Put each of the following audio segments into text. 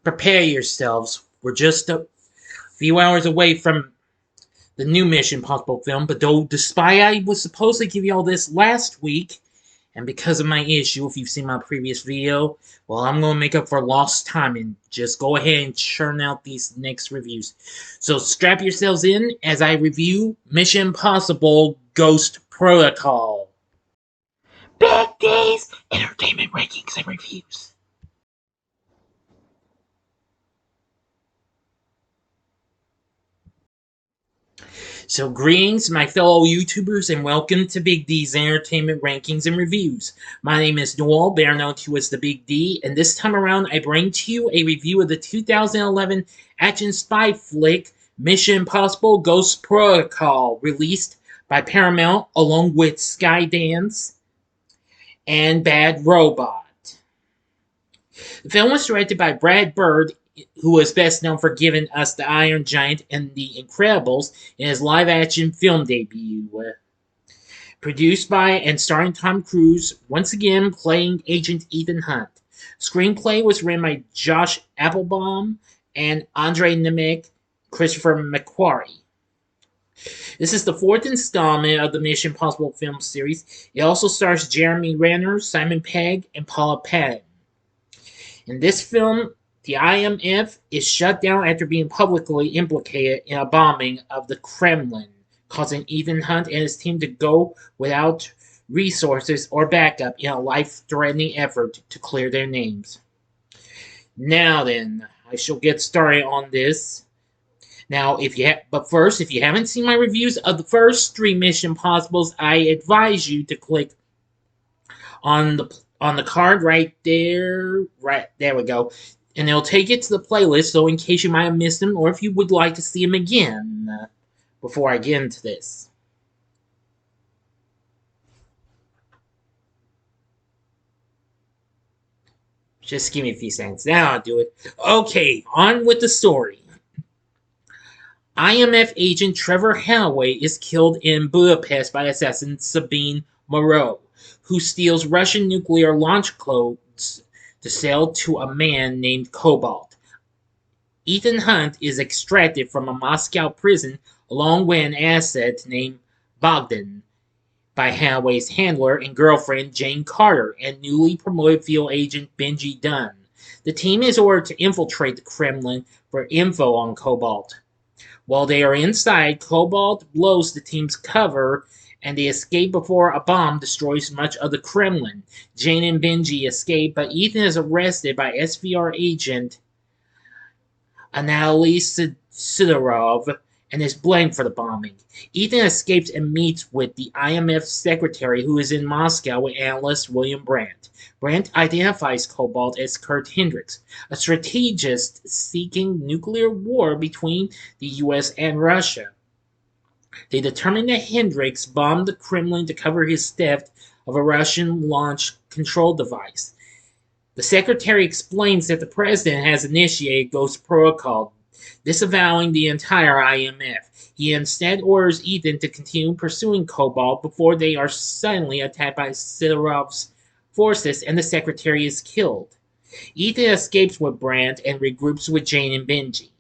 prepare yourselves. We're just a few hours away from the new Mission Impossible film, but though despite I was supposed to give you all this last week, and because of my issue, if you've seen my previous video, well, I'm going to make up for lost time and just go ahead and churn out these next reviews. So strap yourselves in as I review Mission Impossible Ghost Protocol. Big D's Entertainment Rankings and Reviews. So greetings, my fellow YouTubers, and welcome to Big D's Entertainment Rankings and Reviews. My name is Noel, better known to as the Big D, and this time around I bring to you a review of the 2011 action spy flick Mission Impossible Ghost Protocol, released by Paramount along with Skydance and Bad Robot. The film was directed by Brad Bird, who was best known for giving us the Iron Giant and The Incredibles in his live-action film debut. Produced by and starring Tom Cruise, once again playing Agent Ethan Hunt. Screenplay was written by Josh Applebaum and Andre Nemec, Christopher McQuarrie. This is the fourth installment of the Mission Impossible film series. It also stars Jeremy Renner, Simon Pegg, and Paula Patton. In this film, the IMF is shut down after being publicly implicated in a bombing of the Kremlin, causing Ethan Hunt and his team to go without resources or backup in a life-threatening effort to clear their names. Now then, I shall get started on this. Now, but first, if you haven't seen my reviews of the first three Mission Impossibles, I advise you to click on the card right there. Right there we go. And it'll take you to the playlist, so in case you might have missed them, or if you would like to see them again, before I get into this. Just give me a few seconds. Now I'll do it. Okay, on with the story. IMF agent Trevor Halloway is killed in Budapest by assassin Sabine Moreau, who steals Russian nuclear launch codes to sell to a man named Cobalt. Ethan Hunt is extracted from a Moscow prison along with an asset named Bogdan by Halloway's handler and girlfriend Jane Carter and newly promoted field agent Benji Dunn. The team is ordered to infiltrate the Kremlin for info on Cobalt. While they are inside, Cobalt blows the team's cover and they escape before a bomb destroys much of the Kremlin. Jane and Benji escape, but Ethan is arrested by SVR agent Anatoly Sidorov and is blamed for the bombing. Ethan escapes and meets with the IMF secretary who is in Moscow with analyst William Brandt. Brandt identifies Cobalt as Kurt Hendricks, a strategist seeking nuclear war between the US and Russia. They determined that Hendricks bombed the Kremlin to cover his theft of a Russian launch control device. The secretary explains that the president has initiated Ghost Protocol, disavowing the entire IMF. He instead orders Ethan to continue pursuing Cobalt before they are suddenly attacked by Sidorov's forces and the secretary is killed. Ethan escapes with Brandt and regroups with Jane and Benji.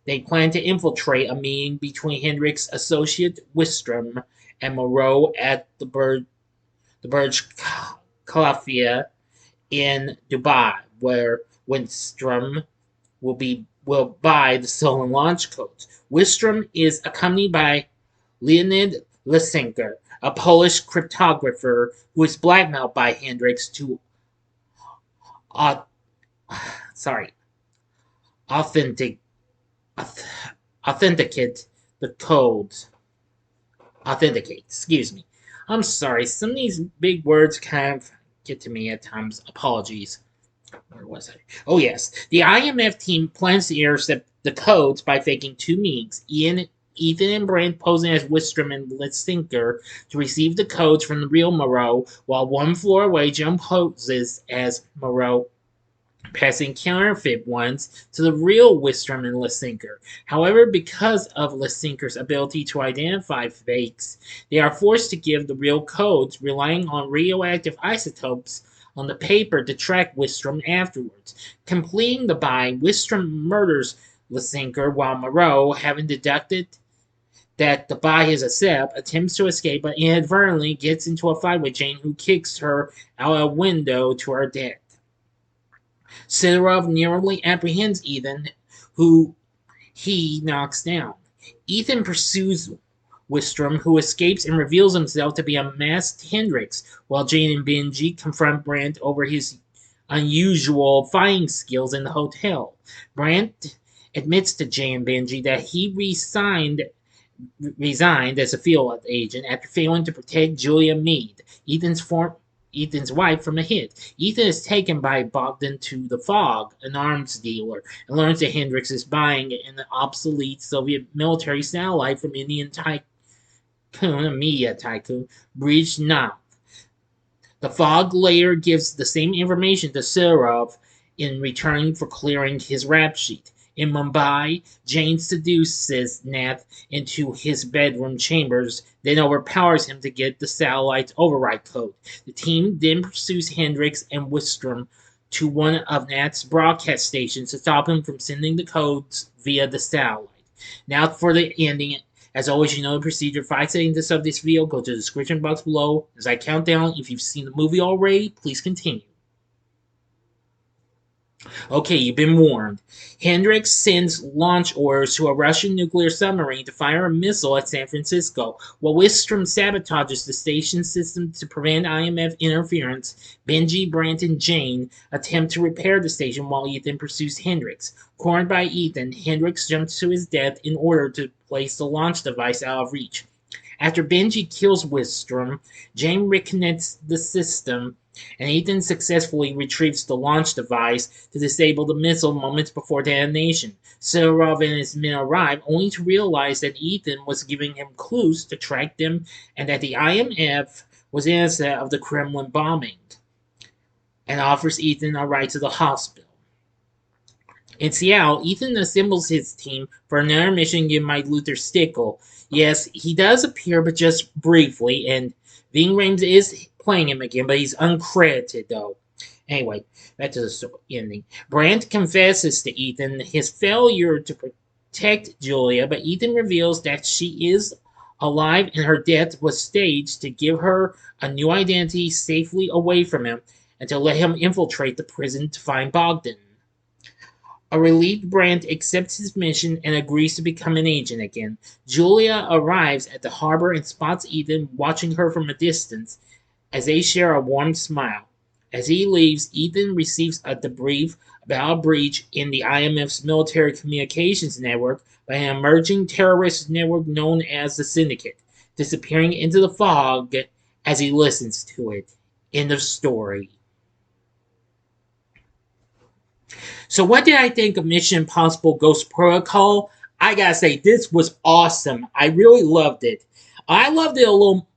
They plan to infiltrate a meeting between Hendricks' associate Wistrom and Moreau at the Burj Khalifa in Dubai, where Wistrom will buy the stolen launch codes. Wistrom is accompanied by Leonid Lysenko, a Polish cryptographer who is blackmailed by Hendricks to authenticate the codes. Excuse me. I'm sorry, some of these big words kind of get to me at times. Apologies. Where was I? Oh yes. The IMF team plans to intercept the codes by faking two meetings. Ethan and Brandt posing as Wistrom and Lysenko to receive the codes from the real Moreau, while one floor away Joan poses as Moreau, passing counterfeit ones to the real Wistrom and Lysenko. However, because of Lysenko's ability to identify fakes, they are forced to give the real codes, relying on radioactive isotopes on the paper to track Wistrom afterwards. Completing the buy, Wistrom murders Lysander while Moreau, having deducted that the buy is a setup, attempts to escape but inadvertently gets into a fight with Jane, who kicks her out a window to her death. Sidorov nearly apprehends Ethan, who he knocks down. Ethan pursues Wistrom, who escapes and reveals himself to be a masked Hendrix, while Jane and Benji confront Brandt over his unusual fighting skills in the hotel. Brandt admits to Jane and Benji that he resigned as a field agent after failing to protect Julia Mead, Ethan's wife, from a hit. Ethan is taken by Bogdan to the Fog, an arms dealer, and learns that Hendrix is buying an obsolete Soviet military satellite from Indian tycoon, a media tycoon, Bridge Nath. The Fog later gives the same information to Sidorov in return for clearing his rap sheet. In Mumbai, Jane seduces Nath into his bedroom chambers, then overpowers him to get the satellite's override code. The team then pursues Hendrix and Wistrom to one of Nath's broadcast stations to stop him from sending the codes via the satellite. Now for the ending. As always, you know the procedure. 5 seconds to sub this video. Go to the description box below. As I count down, if you've seen the movie already, please continue. Okay, you've been warned. Hendrix sends launch orders to a Russian nuclear submarine to fire a missile at San Francisco. While Wistrom sabotages the station system to prevent IMF interference, Benji, Brandt, and Jane attempt to repair the station while Ethan pursues Hendrix. Cornered by Ethan, Hendrix jumps to his death in order to place the launch device out of reach. After Benji kills Wistrom, Jane reconnects the system, and Ethan successfully retrieves the launch device to disable the missile moments before detonation. Sidorov and his men arrive, only to realize that Ethan was giving him clues to track them, and that the IMF was innocent of the Kremlin bombing, and offers Ethan a ride to the hospital. In Seattle, Ethan assembles his team for another mission given by Luther Stickle. Yes, he does appear, but just briefly, and Ving Rhames is playing him again, but he's uncredited, though. Anyway, back to the ending. Brandt confesses to Ethan his failure to protect Julia, but Ethan reveals that she is alive and her death was staged to give her a new identity safely away from him and to let him infiltrate the prison to find Bogdan. A relieved Brandt accepts his mission and agrees to become an agent again. Julia arrives at the harbor and spots Ethan watching her from a distance as they share a warm smile. As he leaves, Ethan receives a debrief about a breach in the IMF's military communications network by an emerging terrorist network known as the Syndicate, disappearing into the fog as he listens to it. End of story. So what did I think of Mission Impossible Ghost Protocol? I gotta say, this was awesome. I really loved it. I loved it a little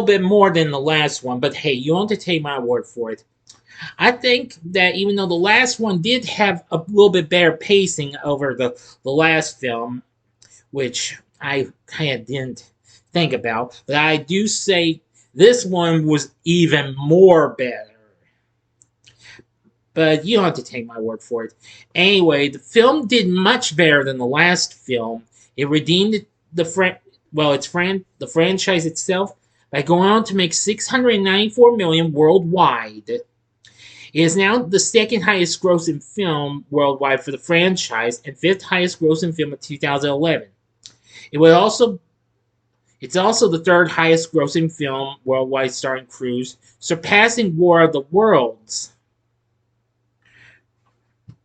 bit more than the last one, but hey, you don't have to take my word for it. I think that even though the last one did have a little bit better pacing over the last film, which I kind of didn't think about, but I do say this one was even more better. But you don't have to take my word for it. Anyway, the film did much better than the last film. It redeemed the franchise itself by going on to make $694 million worldwide. It is now the second highest grossing film worldwide for the franchise and fifth highest grossing film of 2011. It's also the third highest grossing film worldwide starring Cruise, surpassing War of the Worlds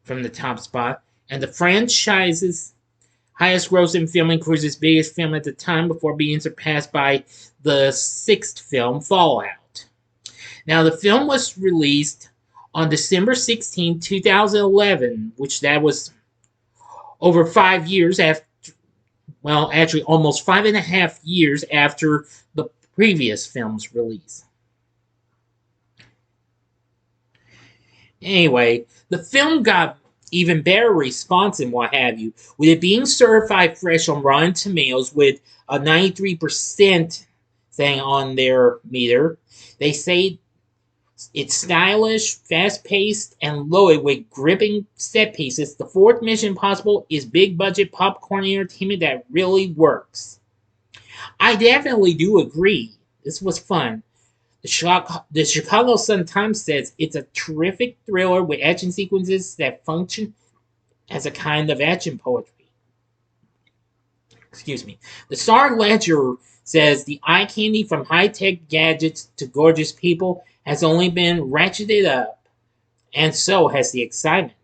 from the top spot, and the franchise's highest grossing film and Cruise's biggest film at the time before being surpassed by the sixth film, Fallout. Now, the film was released on December 16, 2011, which that was over 5 years after, well, actually almost 5.5 years after the previous film's release. Anyway, the film got even better response and what have you, with it being certified fresh on Rotten Tomatoes with a 93% thing on their meter. They say It's stylish, fast-paced, and loaded with gripping set pieces. The fourth Mission Impossible is big-budget popcorn entertainment that really works. I definitely do agree. This was fun. The Chicago Sun-Times says it's a terrific thriller with action sequences that function as a kind of action poetry. Excuse me. The Star Ledger says the eye candy from high-tech gadgets to gorgeous people has only been ratcheted up, and so has the excitement.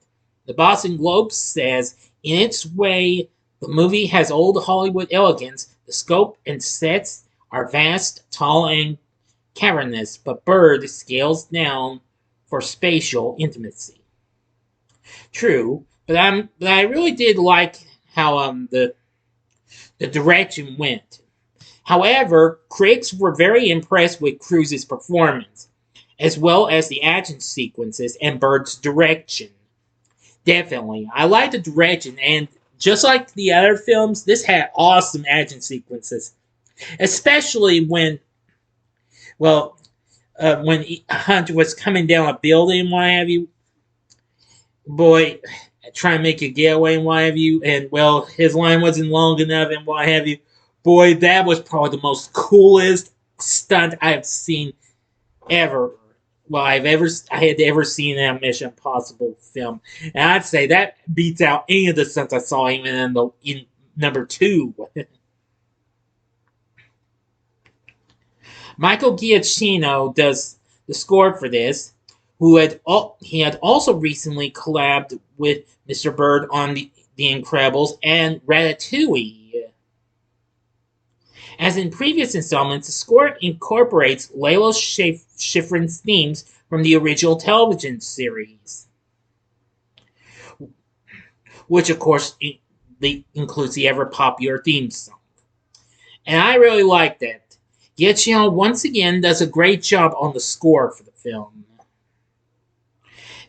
The Boston Globe says, in its way, the movie has old Hollywood elegance. The scope and sets are vast, tall, and cavernous, but Bird scales down for spatial intimacy. True, but I really did like how the direction went. However, critics were very impressed with Cruise's performance, as well as the action sequences and Bird's direction. Definitely. I like the direction, and just like the other films, this had awesome action sequences. Especially when Hunter was coming down a building and what have you. Boy, trying to make a getaway and what have you, and well, his line wasn't long enough and what have you. Boy, that was probably the most coolest stunt I've seen ever. Well, I had ever seen in a Mission Impossible film, and I'd say that beats out any of the stunts I saw even in number 2. Michael Giacchino does the score for this, he had also recently collabed with Mr. Bird on The Incredibles and Ratatouille. As in previous installments, the score incorporates Layla Schifrin's themes from the original television series, which of course includes the ever-popular theme song. And I really like that. Giacchino once again does a great job on the score for the film.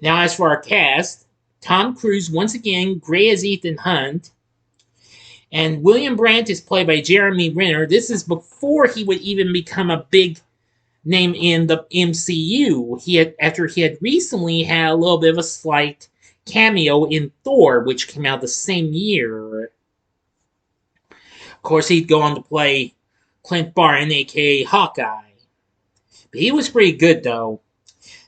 Now as for our cast, Tom Cruise once again great as Ethan Hunt, and William Brandt is played by Jeremy Renner. This is before he would even become a big name in the MCU. After he had recently had a little bit of a slight cameo in Thor, which came out the same year. Of course, he'd go on to play Clint Barton, aka Hawkeye. But he was pretty good, though.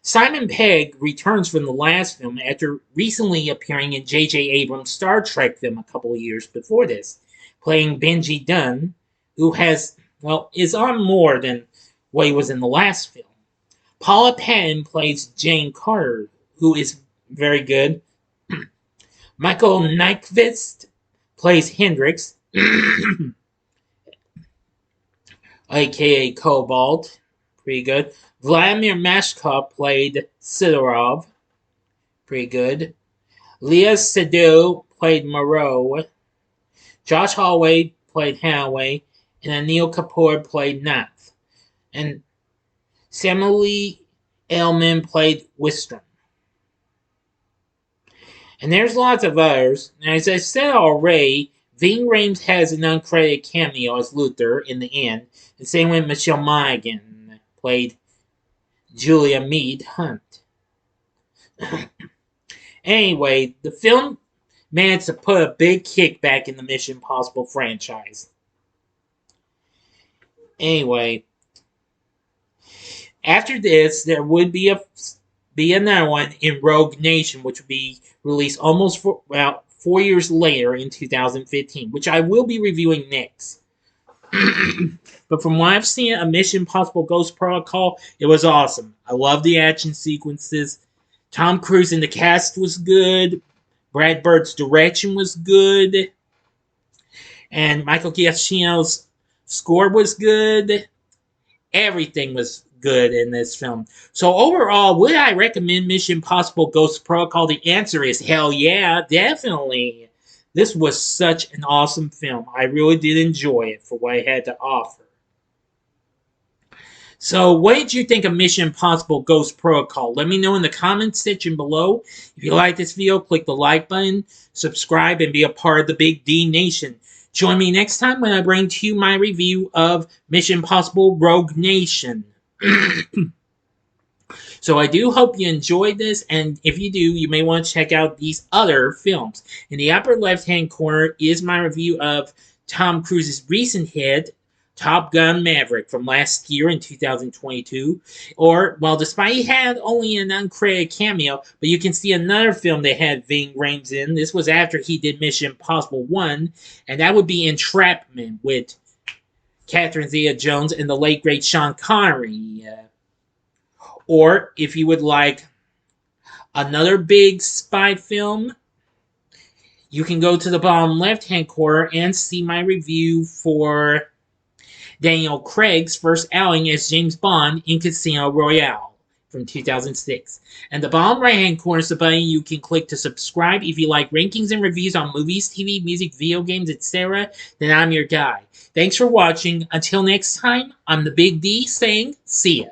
Simon Pegg returns from the last film after recently appearing in J.J. Abrams' Star Trek film a couple of years before this, playing Benji Dunn, who is on more than what he was in the last film. Paula Patton plays Jane Carter, who is very good. Michael Nyqvist plays Hendrix, aka Cobalt, pretty good. Vladimir Mashkov played Sidorov, pretty good. Leah Seydoux played Moreau. Josh Holloway played Hanaway, and Anil Kapoor played Nath. And Samuel Elman played Wistrom. And there's lots of others. And as I said already, Ving Rhames has an uncredited cameo as Luther in the end, and same with Michelle Monaghan played Julia Mead Hunt. Anyway, the film managed to put a big kick back in the Mission Impossible franchise. Anyway, after this, there would be another one in Rogue Nation, which would be released almost about 4 years later in 2015, which I will be reviewing next. But from what I've seen of Mission Impossible Ghost Protocol, it was awesome. I love the action sequences. Tom Cruise in the cast was good. Brad Bird's direction was good. And Michael Giacchino's score was good. Everything was good in this film. So overall, would I recommend Mission Impossible Ghost Protocol? The answer is hell yeah, definitely. This was such an awesome film. I really did enjoy it for what it had to offer. So, what did you think of Mission Impossible Ghost Protocol? Let me know in the comments section below. If you like this video, click the like button, subscribe, and be a part of the Big D Nation. Join me next time when I bring to you my review of Mission Impossible Rogue Nation. So I do hope you enjoyed this, and if you do, you may want to check out these other films. In the upper left-hand corner is my review of Tom Cruise's recent hit, Top Gun Maverick, from last year in 2022. Or, well, despite he had only an uncredited cameo, but you can see another film that had Ving Rhames in. This was after he did Mission Impossible 1, and that would be Entrapment with Catherine Zeta-Jones and the late great Sean Connery. Or, if you would like another big spy film, you can go to the bottom left-hand corner and see my review for Daniel Craig's first outing as James Bond in Casino Royale from 2006. And the bottom right-hand corner is the button you can click to subscribe. If you like rankings and reviews on movies, TV, music, video games, etc., then I'm your guy. Thanks for watching. Until next time, I'm the Big D saying see ya.